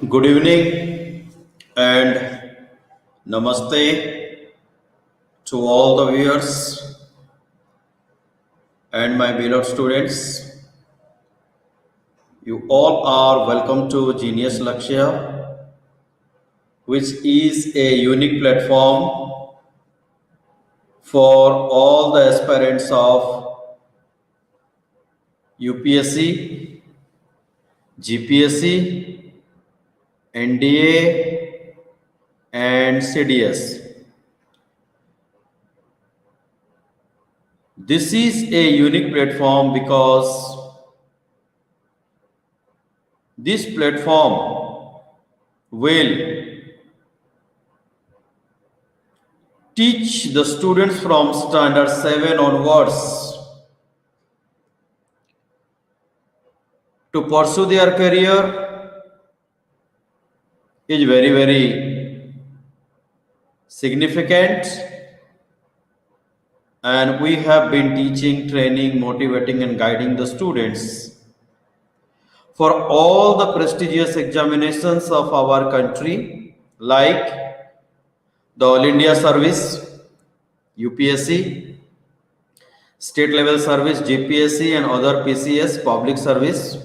Good evening and namaste to all the viewers and my beloved students. You all are welcome to Genius Lakshya, which is a unique platform for all the aspirants of UPSC, GPSC, NDA, and CDS. This is a unique platform because this platform will teach the students from standard 7 onwards to pursue their career is very significant, and we have been teaching, training, motivating and guiding the students for all the prestigious examinations of our country like the All India Service, UPSC, state level service, GPSC and other PCS, public service,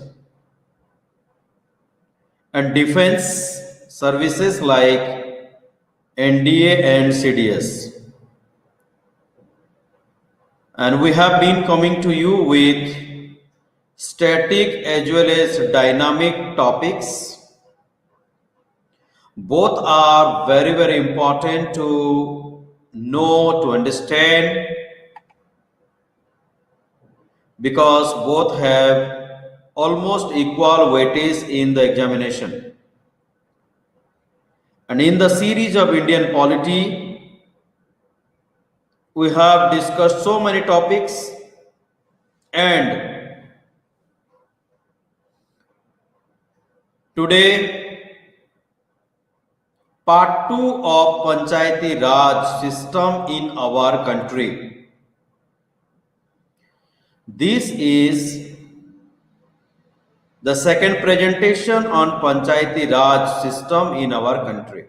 and defense services like NDA and CDS. And we have been coming to you with static as well as dynamic topics. Both are very important to know, to understand, because both have almost equal weightage in the examination. And in the series of Indian polity, we have discussed so many topics, and today part 2 of Panchayati Raj system in our country. This is the second presentation on Panchayati Raj system in our country.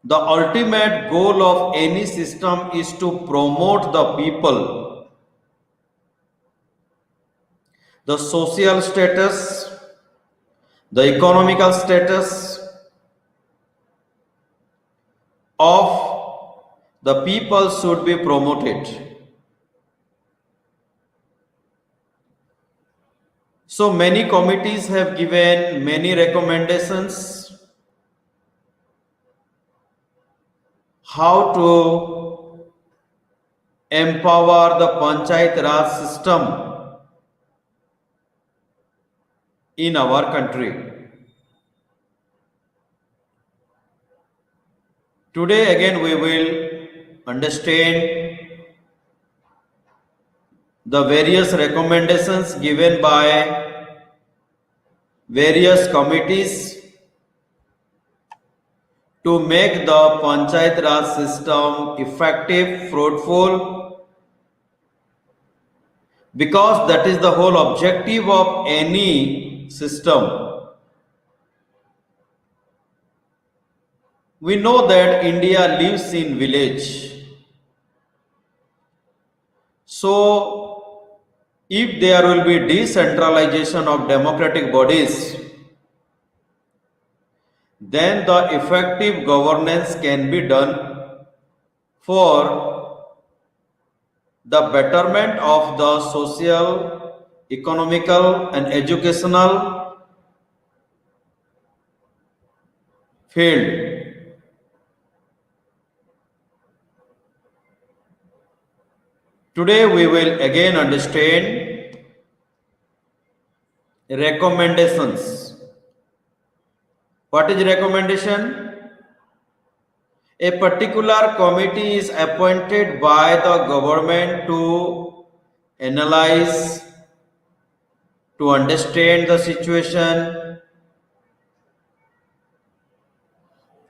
The ultimate goal of any system is to promote the people, the social status, the economical status of the people should be promoted. So many committees have given many recommendations how to empower the Panchayat Raj system in our country. Today again we will understand the various recommendations given by various committees to make the Panchayat Raj system effective, fruitful, because that is the whole objective of any system. We know that India lives in village. So, if there will be decentralization of democratic bodies, then the effective governance can be done for the betterment of the social, economical and educational field. Today we will again understand recommendations. What is recommendation? A particular committee is appointed by the government to analyze, to understand the situation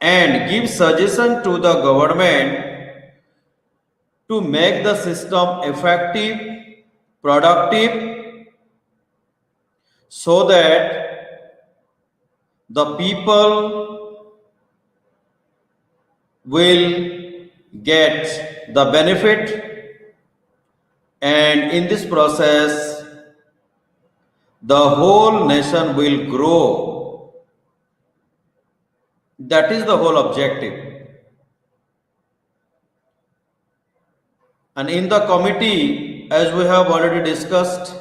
and give suggestion to the government to make the system effective, productive so that the people will get the benefit, and in this process the whole nation will grow. That is the whole objective. And in the committee, as we have already discussed,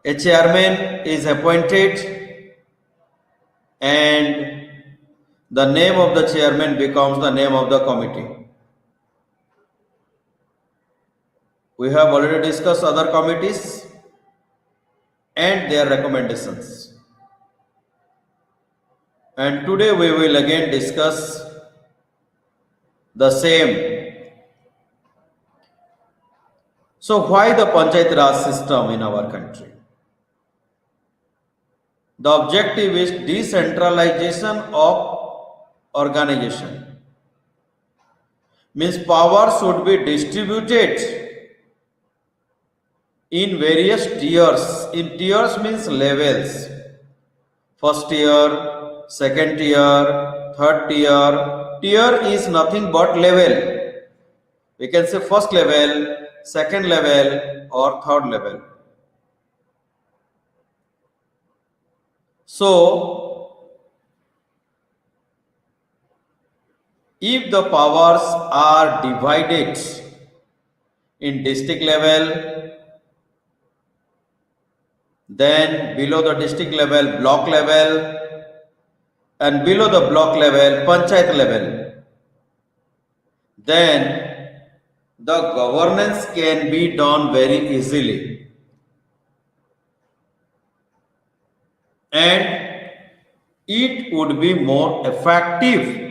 a chairman is appointed, and the name of the chairman becomes the name of the committee. We have already discussed other committees and their recommendations. And today we will again discuss the same. So why the Panchayat Raj system in our country? The objective is decentralization of organization. Means power should be distributed in various tiers. In tiers means levels. First tier, second tier, third tier. Tier is nothing but level. We can say first level, second level, or third level. So, if the powers are divided in district level, then below the district level, block level, and below the block level, panchayat level, then the governance can be done very easily. And it would be more effective.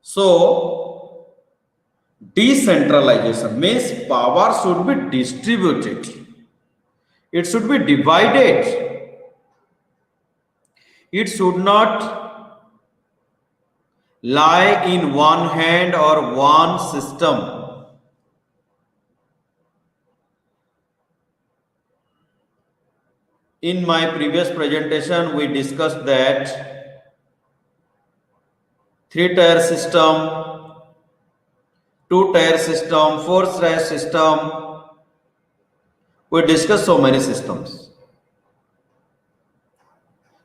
So, decentralization means power should be distributed. It should be divided. It should not lie in one hand or one system. In my previous presentation, we discussed that three-tier system, two-tier system, four-tier system. We discussed so many systems.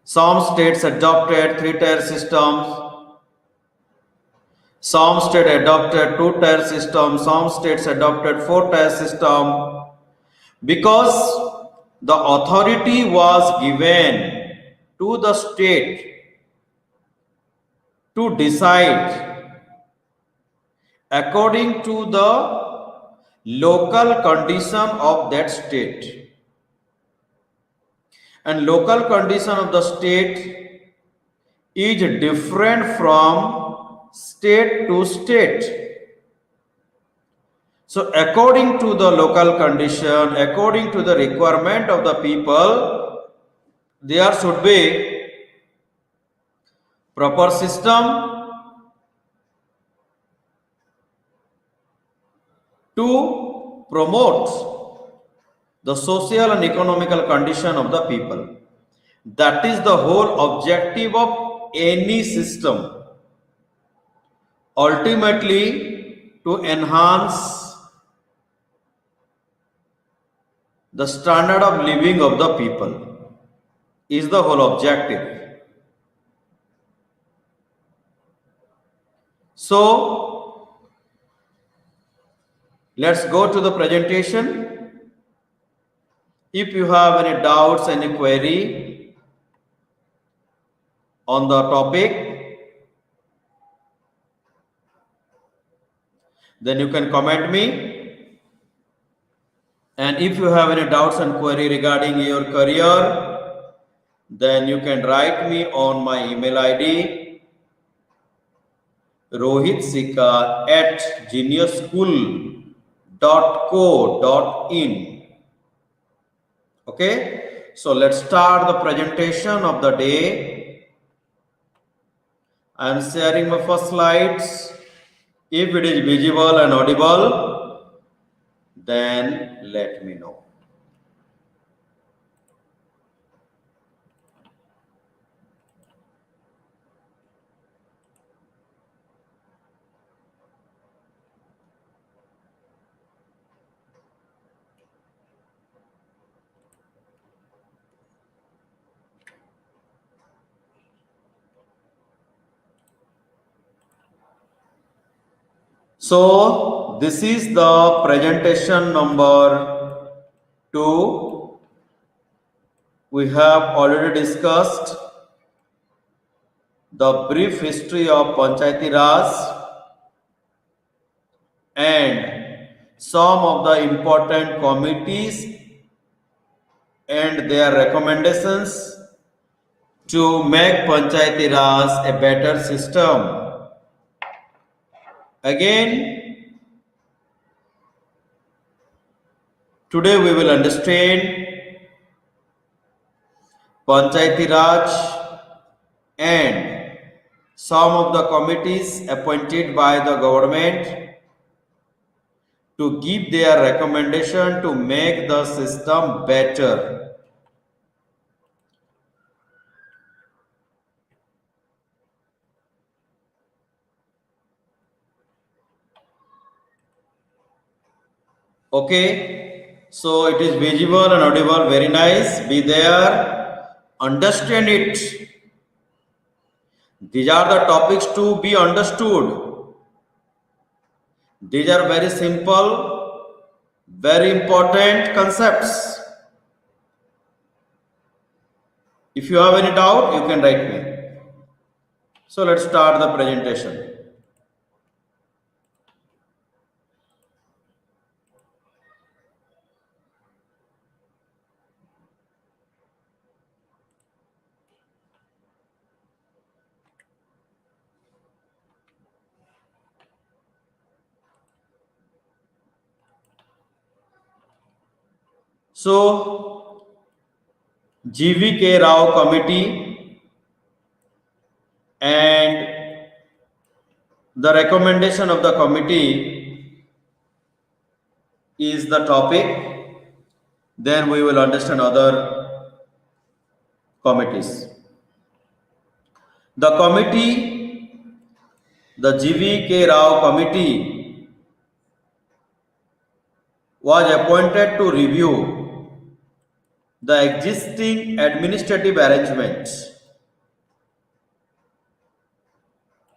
Some states adopted three-tier systems. Some states adopted two-tier system. Some states adopted four-tier system. Because the authority was given to the state to decide according to the local condition of that state. And local condition of the state is different from state to state. So according to the local condition, according to the requirement of the people, there should be proper system to promote the social and economical condition of the people. That is the whole objective of any system. Ultimately, to enhance the standard of living of the people is the whole objective. So, let's go to the presentation. If you have any doubts, any query on the topic, then you can comment me. And if you have any doubts and query regarding your career, then you can write me on my email ID rohitsika@geniusschool.co.in. Okay, so let's start the presentation of the day. I am sharing my first slides. If it is visible and audible, then let me know. So this is the presentation number 2. We have already discussed the brief history of Panchayati Raj and some of the important committees and their recommendations to make Panchayati Raj a better system. Again, today we will understand Panchayati Raj and some of the committees appointed by the government to give their recommendation to make the system better. Okay, so it is visible and audible, very nice. Be there, understand it. These are the topics to be understood. These are very simple, very important concepts. If you have any doubt, you can write me. So let's start the presentation. So, GVK Rao committee and the recommendation of the committee is the topic. Then we will understand other committees. The committee, the GVK Rao committee, was appointed to review the existing administrative arrangements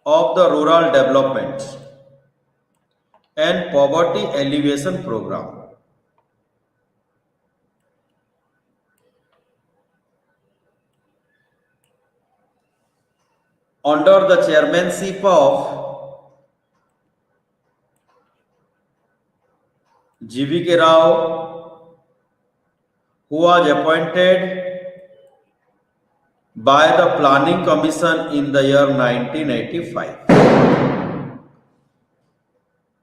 of the rural development and poverty alleviation program. Under the chairmanship of GVK Rao, who was appointed by the Planning Commission in the year 1985.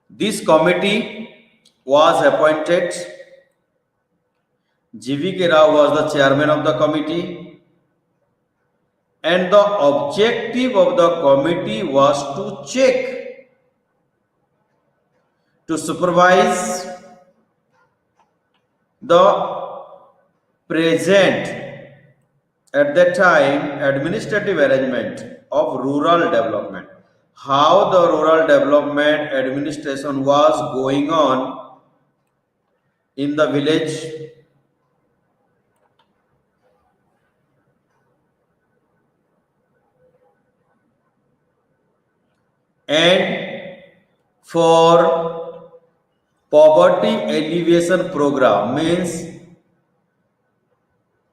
This committee was appointed. GVK Rao was the chairman of the committee, and the objective of the committee was to check, to supervise the present at that time administrative arrangement of rural development, how the rural development administration was going on in the village, and for poverty alleviation program means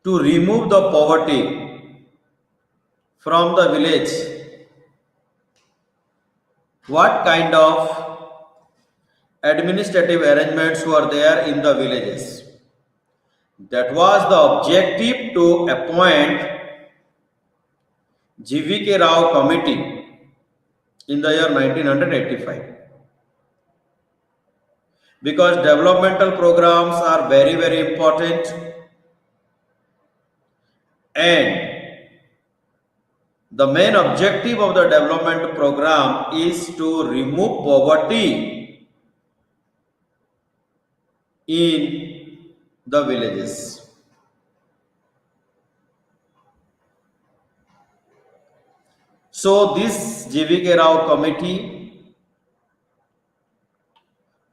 to remove the poverty from the village. What kind of administrative arrangements were there in the villages? That was the objective to appoint GVK Rao committee in the year 1985. Because developmental programs are very, very important, and the main objective of the development program is to remove poverty in the villages. So this GVK Rao committee,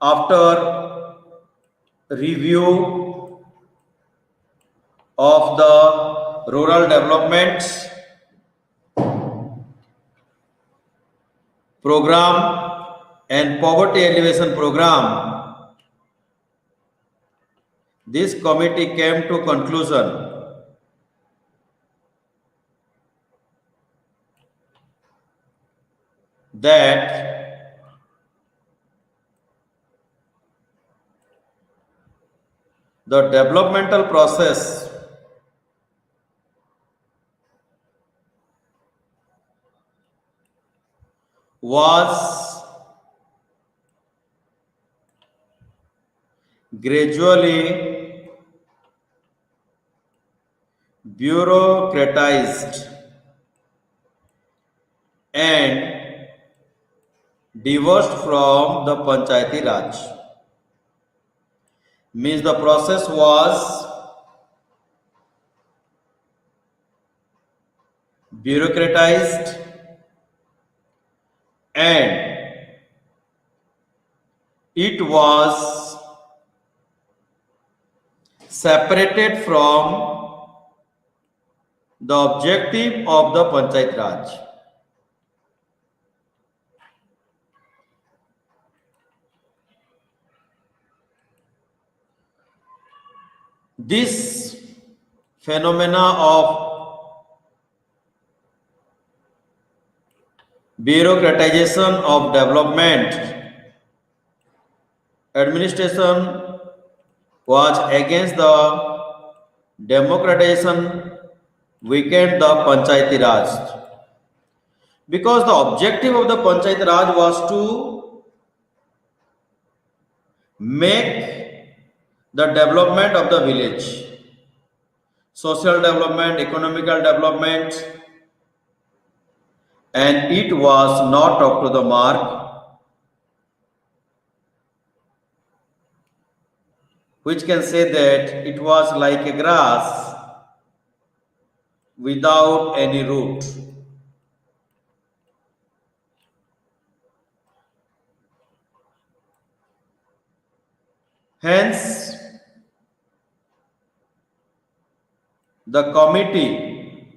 after review of the rural development program and poverty alleviation program, this committee came to conclusion that the developmental process was gradually bureaucratized and divorced from the Panchayati Raj. Means the process was bureaucratized and it was separated from the objective of the Panchayat Raj. This phenomena of bureaucratization of development administration was against the democratization weakened the Panchayati Raj because the objective of the Panchayat Raj was to make the development of the village, social development, economical development, and it was not up to the mark, which can say that it was like a grass without any root. Hence, the committee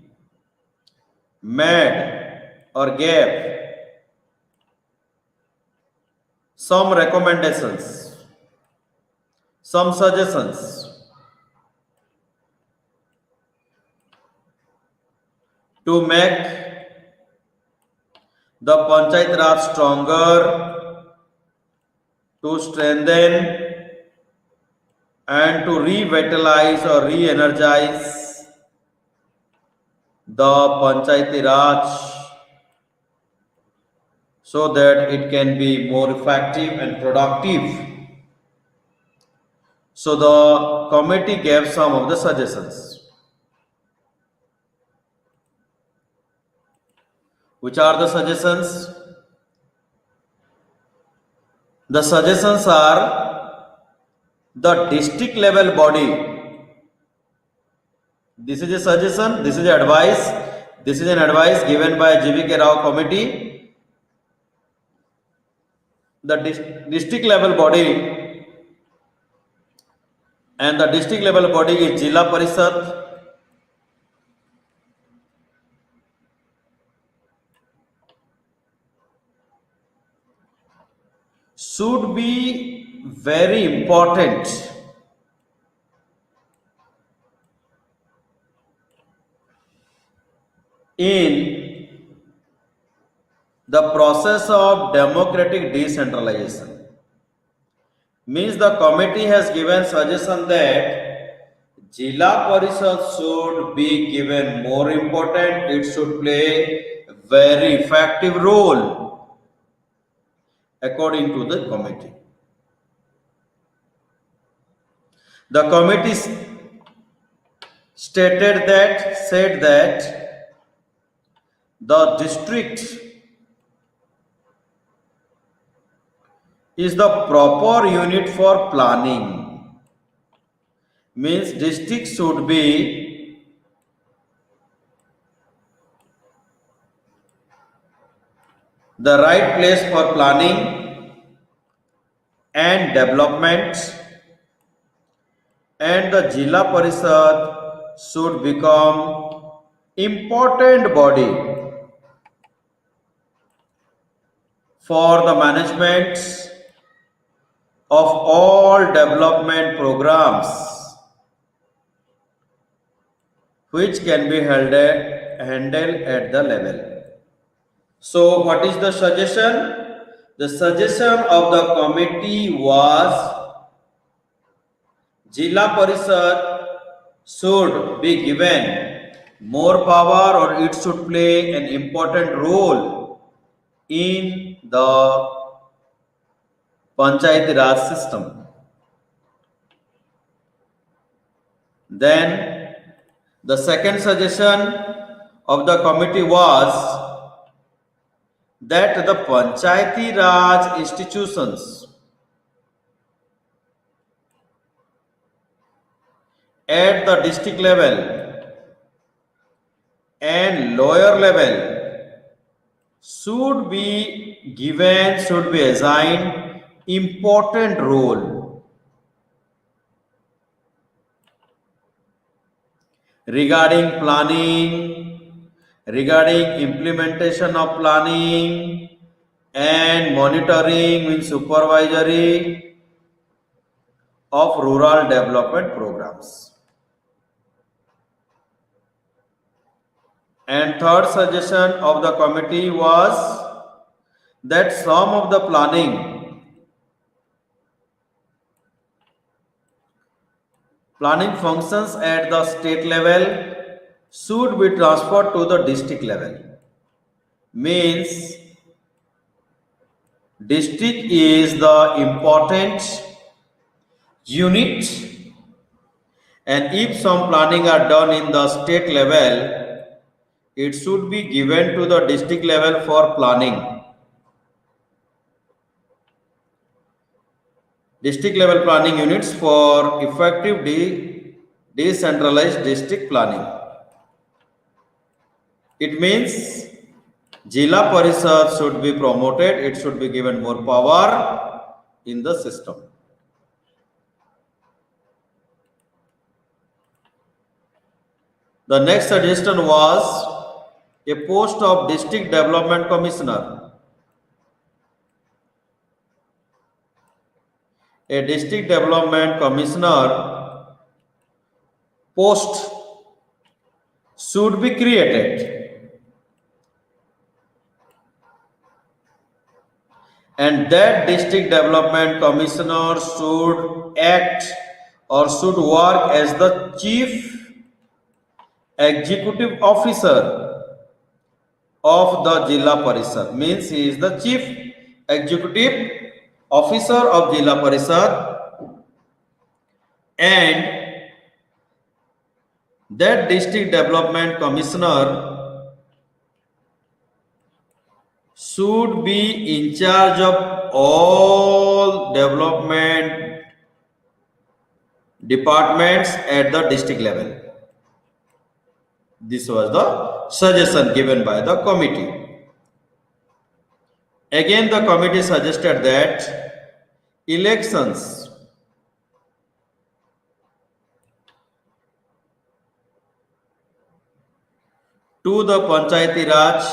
made or gave some recommendations, some suggestions to make the Panchayat Raj stronger, to strengthen and to revitalize or re-energize the Panchayati Raj so that it can be more effective and productive. So the committee gave some of the suggestions. Which are the suggestions? The suggestions are the district level body. This is a suggestion, this is advice, this is an advice given by GVK Rao committee. The district level body, and the district level body is Jilla Parishad, should be very important in the process of democratic decentralization. Means the committee has given suggestion that Jilla Parishad should be given more important, it should play a very effective role according to the committee. The committee said that the district is the proper unit for planning. means district should be the right place for planning and development, and the Jilla Parishad should become important body for the management of all development programs which can be handled at the level. So, what is the suggestion? The suggestion of the committee was Jilla Parishad should be given more power, or it should play an important role in the Panchayati Raj system. Then the second suggestion of the committee was that the Panchayati Raj institutions at the district level and lower level should be assigned important role regarding planning, regarding implementation of planning and monitoring and supervisory of rural development programs. And third suggestion of the committee was that some of the planning functions at the state level should be transferred to the district level. Means district is the important unit, and if some planning are done in the state level, it should be given to the district level for planning. District level planning units for effective decentralized district planning. It means Jilla Parishad should be promoted, it should be given more power in the system. The next suggestion was a post of District Development Commissioner. A District Development Commissioner post should be created, and that District Development Commissioner should act or should work as the Chief Executive Officer of the Jilla Parishad. Means he is the Chief Executive Officer of Jilla Parishad, and that District Development Commissioner should be in charge of all development departments at the district level. This was the suggestion given by the committee. Again, the committee suggested that elections to the Panchayati Raj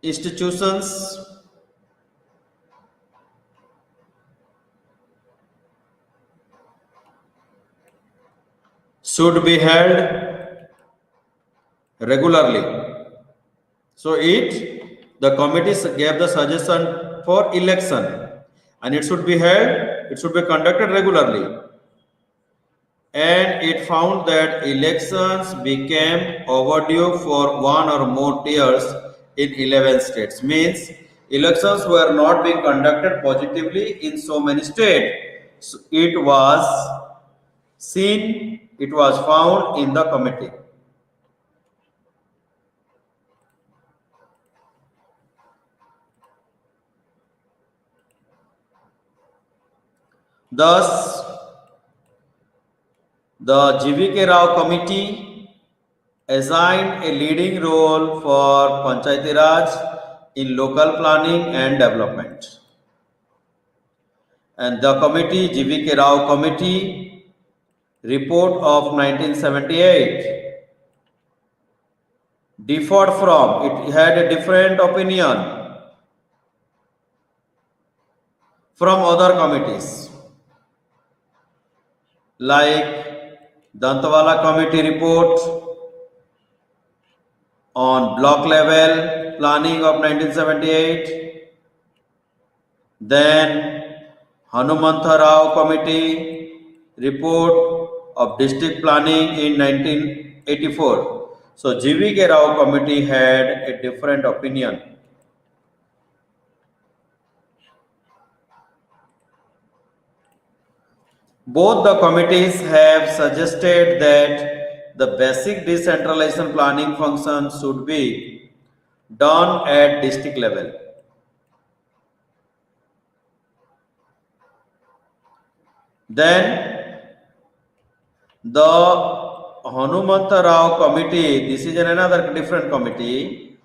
institutions should be held regularly. So the committee gave the suggestion for election, and it should be conducted regularly. And it found that elections became overdue for one or more years in 11 states. Means elections were not being conducted positively in so many states. So it was found in the committee. Thus, the GVK Rao committee assigned a leading role for Panchayati Raj in local planning and development. And the committee, GVK Rao committee report of 1978 differed from, it had a different opinion from other committees like Dantwala committee report on block level planning of 1978, then Hanumantha Rao committee report of district planning in 1984. So GVK Rao committee had a different opinion. Both the committees have suggested that the basic decentralization planning function should be done at district level. Then the Hanumantha Rao committee, this is another different committee,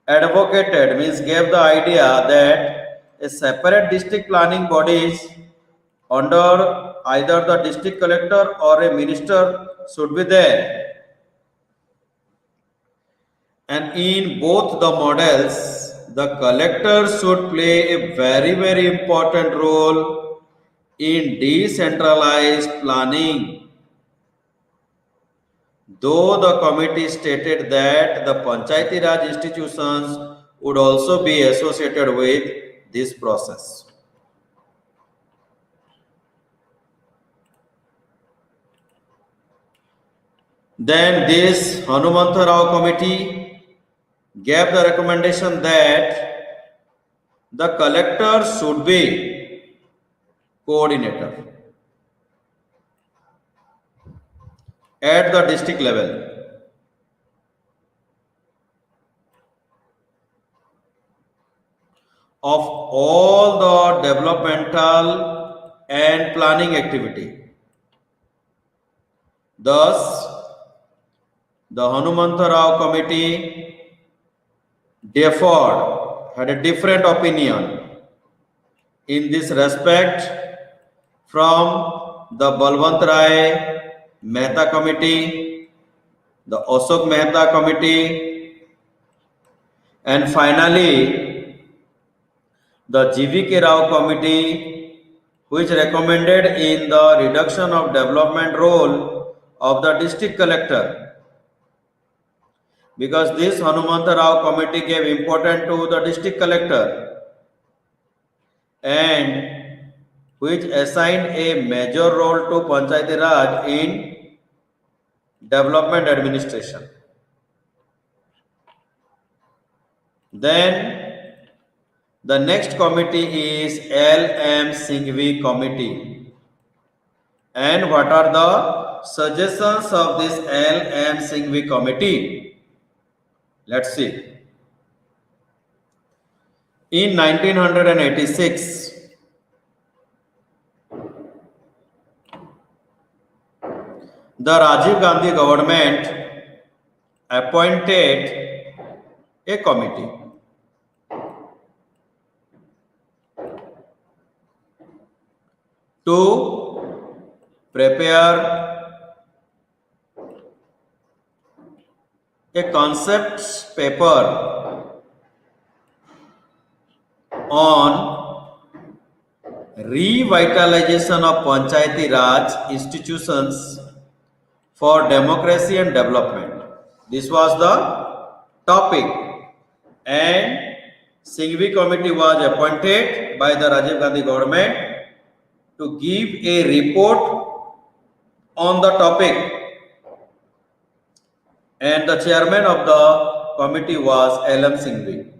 advocated, means gave the idea that a separate district planning bodies under either the district collector or a minister should be there. And in both the models, the collector should play a very important role in decentralized planning. Though the committee stated that the Panchayati Raj institutions would also be associated with this process. Then this Hanumantha Rao committee gave the recommendation that the collector should be coordinator at the district level. Of all the developmental and planning activity. Thus, the Hanumantha Rao committee differed, had a different opinion in this respect from the Balwant Rai Mehta committee, the Ashok Mehta committee, and finally the GVK Rao committee, which recommended in the reduction of development role of the district collector. Because this Hanumantha Rao committee gave importance to the district collector and which assigned a major role to Panchayati Raj in development administration. Then the next committee is L.M. Singhvi committee. And what are the suggestions of this L.M. Singhvi committee? Let's see. In 1986, the Rajiv Gandhi government appointed a committee to prepare a concept paper on revitalization of Panchayati Raj institutions for democracy and development. This was the topic, and Singhvi committee was appointed by the Rajiv Gandhi government to give a report on the topic, and the chairman of the committee was L.M. Singhvi.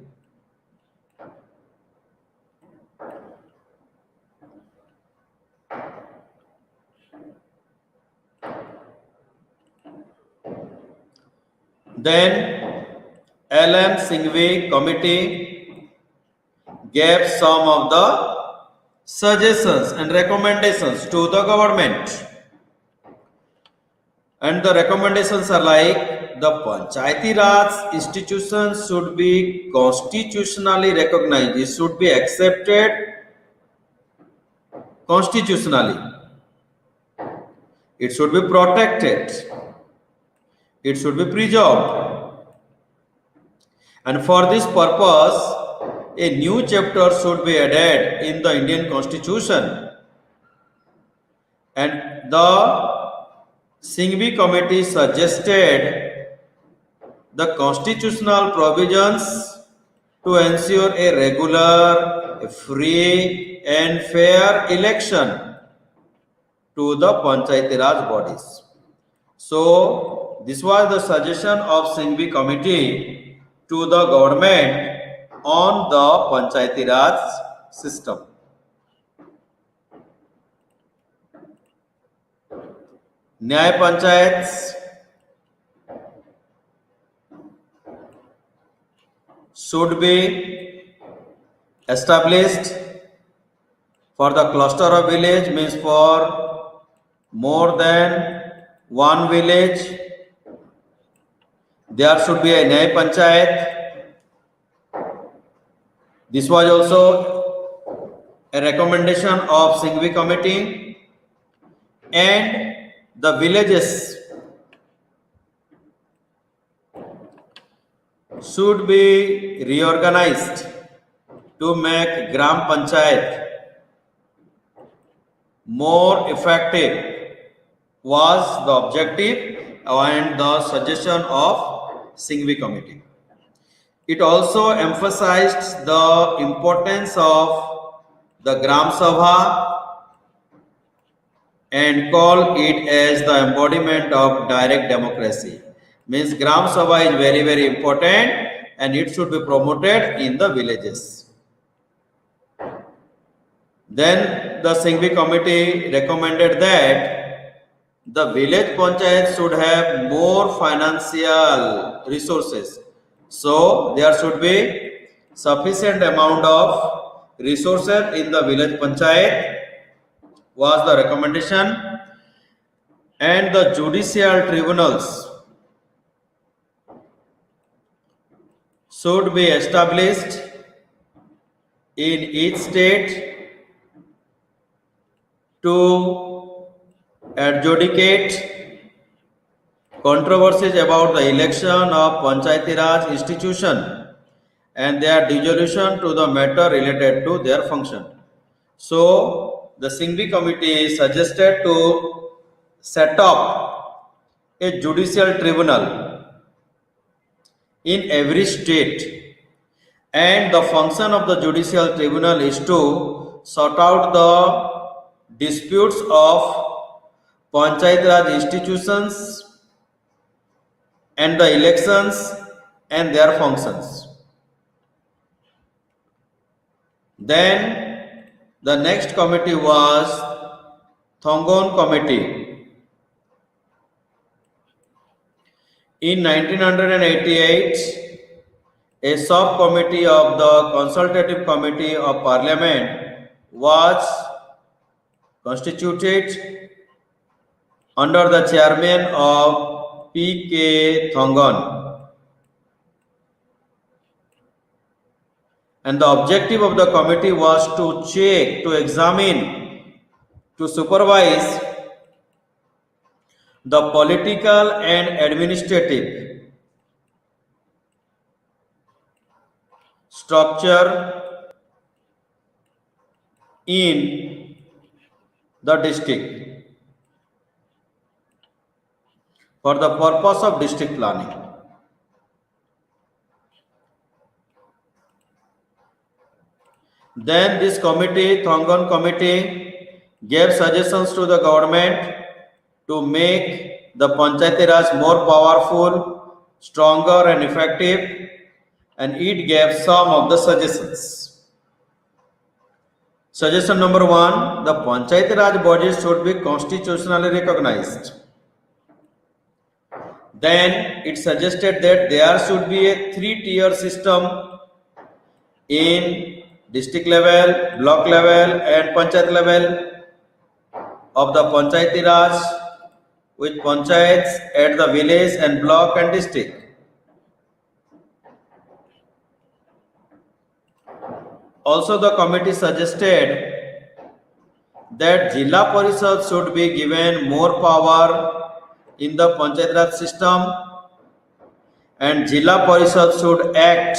Then L.M. Singhvi committee gave some of the suggestions and recommendations to the government. And the recommendations are like the Panchayati Raj institutions should be constitutionally recognized. It should be accepted constitutionally. It should be protected. It should be preserved. And for this purpose, a new chapter should be added in the Indian Constitution. And the Singhvi Committee suggested the constitutional provisions to ensure a regular, a free and fair election to the Panchayati Raj bodies. So, this was the suggestion of Singhvi Committee to the government on the Panchayati Raj system. Nyay Panchayats should be established for the cluster of village, means for more than one village. There should be a Nyay Panchayat. This was also a recommendation of Singhvi Committee, and the villages should be reorganized to make Gram Panchayat more effective was the objective and the suggestion of Singhvi Committee. It also emphasized the importance of the Gram Sabha and called it as the embodiment of direct democracy. Means Gram Sabha is very, very important and it should be promoted in the villages. Then the Singhvi Committee recommended that the village panchayat should have more financial resources. So there should be sufficient amount of resources in the village panchayat was the recommendation, and the judicial tribunals should be established in each state to adjudicate controversies about the election of Panchayati Raj institution and their dissolution to the matter related to their function. So, the Singhvi Committee suggested to set up a judicial tribunal in every state, and the function of the judicial tribunal is to sort out the disputes of Panchayat Raj institutions and the elections and their functions. Then the next committee was Thongon Committee. In 1988, a subcommittee of the Consultative Committee of Parliament was constituted under the chairman of P.K. Thongon. And the objective of the committee was to check, to examine, to supervise the political and administrative structure in the district for the purpose of district planning. Then this committee, Thongon Committee, gave suggestions to the government to make the Panchayati Raj more powerful, stronger and effective, and it gave some of the suggestions. Suggestion number 1, the Panchayati Raj bodies should be constitutionally recognized. Then it suggested that there should be a 3-tier system in district level, block level, and panchayat level of the Panchayati Raj, with panchayats at the village and block and district. Also, the committee suggested that Jilla Parishad should be given more power in the Panchayat Raj system, and Jilla Parishad should act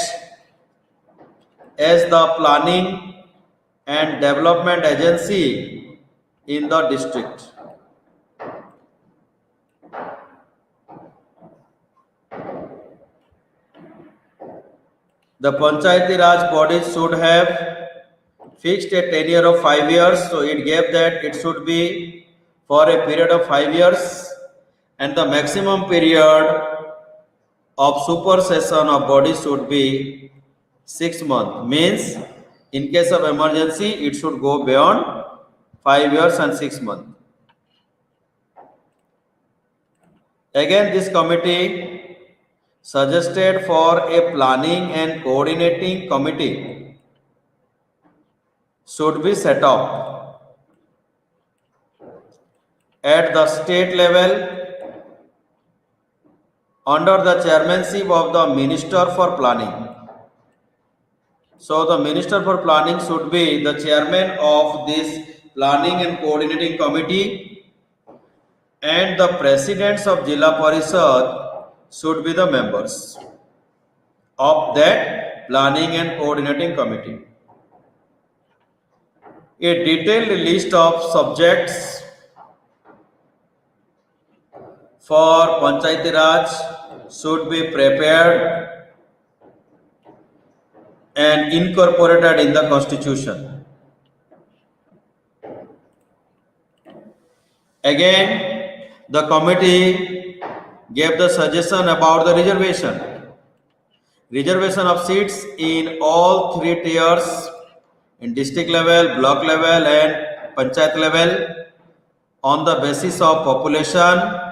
as the planning and development agency in the district. The Panchayati Raj bodies should have fixed a tenure of 5 years, so it gave that it should be for a period of 5 years, and the maximum period of supersession of bodies should be 6 months. Means, in case of emergency, it should go beyond 5 years and 6 months. Again, this committee suggested for a planning and coordinating committee should be set up at the state level under the chairmanship of the Minister for Planning. So the Minister for Planning should be the chairman of this planning and coordinating committee, and the presidents of Jilla Parishad should be the members of that planning and coordinating committee. A detailed list of subjects for Panchayati Raj should be prepared and incorporated in the constitution. Again, the committee gave the suggestion about the reservation. Reservation of seats in all 3 tiers, in district level, block level, and panchayat level, on the basis of population.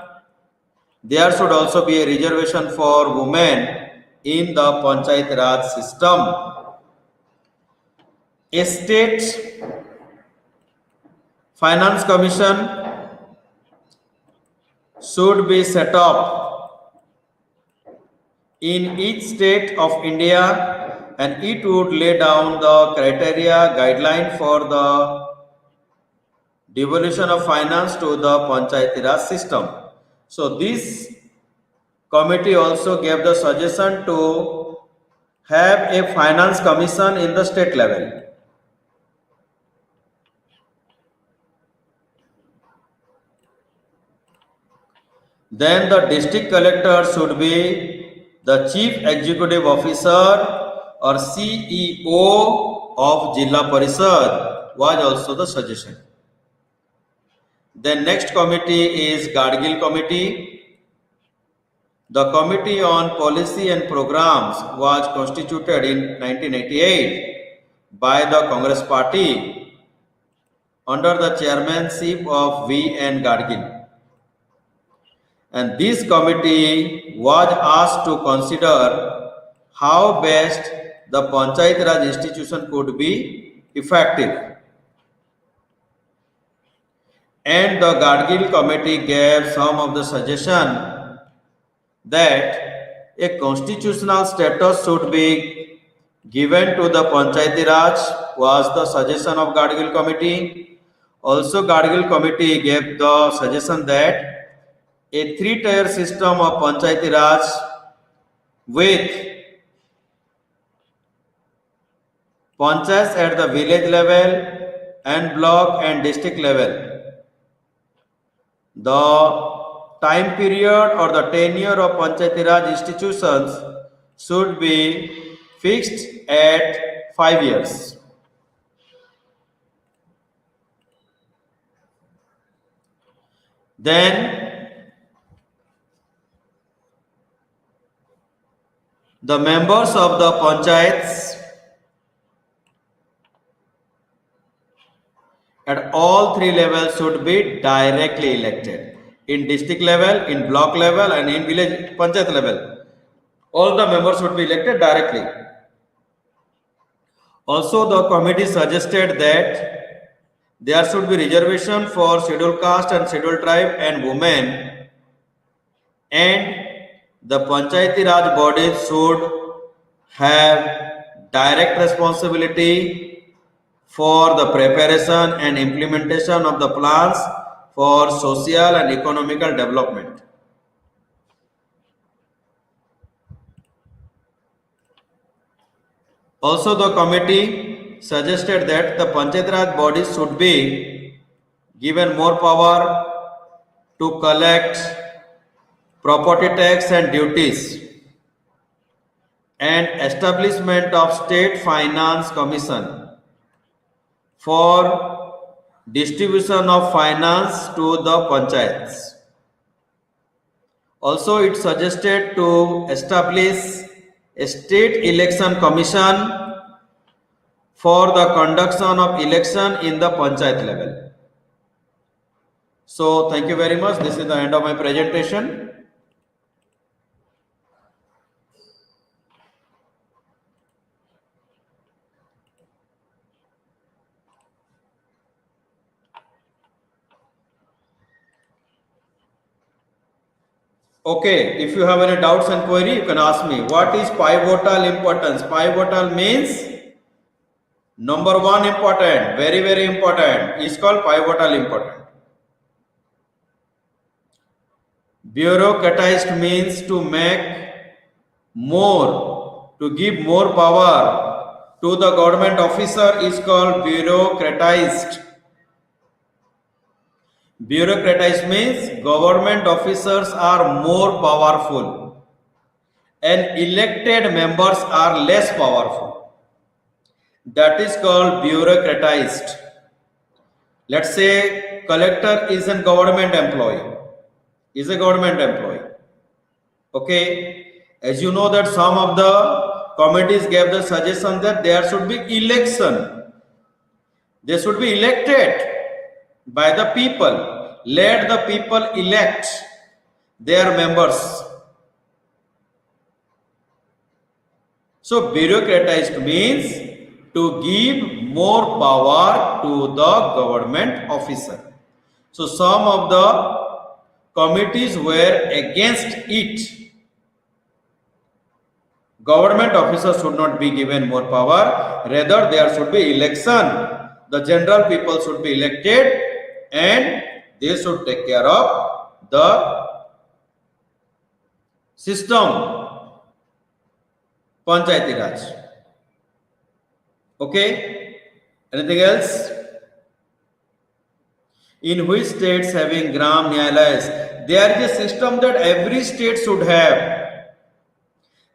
There should also be a reservation for women in the Panchayat Raj system. A state finance commission should be set up in each state of India, and it would lay down the criteria guideline for the devolution of finance to the Panchayati Raj system. So this committee also gave the suggestion to have a finance commission in the state level. Then the district collector should be the chief executive officer or CEO of Jilla Parishad, was also the suggestion. Then next committee is Gadgil committee. The committee on policy and programs was constituted in 1988 by the Congress party under the chairmanship of V.N. Gadgil. And this committee was asked to consider how best the Panchayat Raj institution could be effective. And the Gadgil committee gave some of the suggestion that a constitutional status should be given to the Panchayati Raj, was the suggestion of Gadgil committee. Also, Gadgil committee gave the suggestion that a 3-tier system of Panchayati Raj with panchayats at the village level and block and district level. The time period or the tenure of Panchayati Raj institutions should be fixed at 5 years. Then the members of the panchayats at all 3 levels should be directly elected. In district level, in block level, and in village panchayat level, all the members should be elected directly. Also, the committee suggested that there should be reservation for scheduled caste and scheduled tribe and women, and the Panchayati Raj bodies should have direct responsibility for the preparation and implementation of the plans for social and economical development. Also, the committee suggested that the Panchayat Raj bodies should be given more power to collect property tax and duties, and establishment of State Finance Commission for distribution of finance to the panchayats. Also, it suggested to establish a state election commission for the conduction of election in the panchayat level. So, thank you very much. This is the end of my presentation. Okay, if you have any doubts and query, you can ask me. What is pivotal importance? Pivotal means number one important, very, very important. Is called pivotal important. Bureaucratized means to make more, to give more power to the government officer is called bureaucratized. Bureaucratized means government officers are more powerful and elected members are less powerful. That is called bureaucratized. Let's say collector is a government employee. Is a government employee. Okay. As you know that some of the committees gave the suggestion that there should be election. They should be elected by the people. Let the people elect their members. So bureaucratized means to give more power to the government officer. So some of the committees were against it. Government officers should not be given more power. Rather, there should be election. The general people should be elected and they should take care of the system. Panchayati Raj. Okay. Anything else? In which states having Gram Nyayalayas? There is a system that every state should have.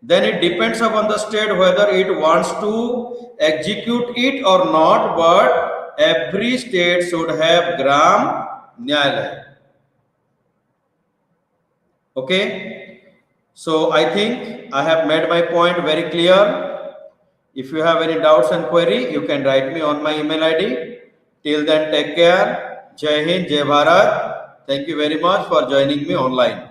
Then it depends upon the state whether it wants to execute it or not, but every state should have Gram Nyayalaya. Okay. So I think I have made my point very clear. If you have any doubts and query, you can write me on my email ID. Till then, take care. Jai Hind, Jai Bharat. Thank you very much for joining me online.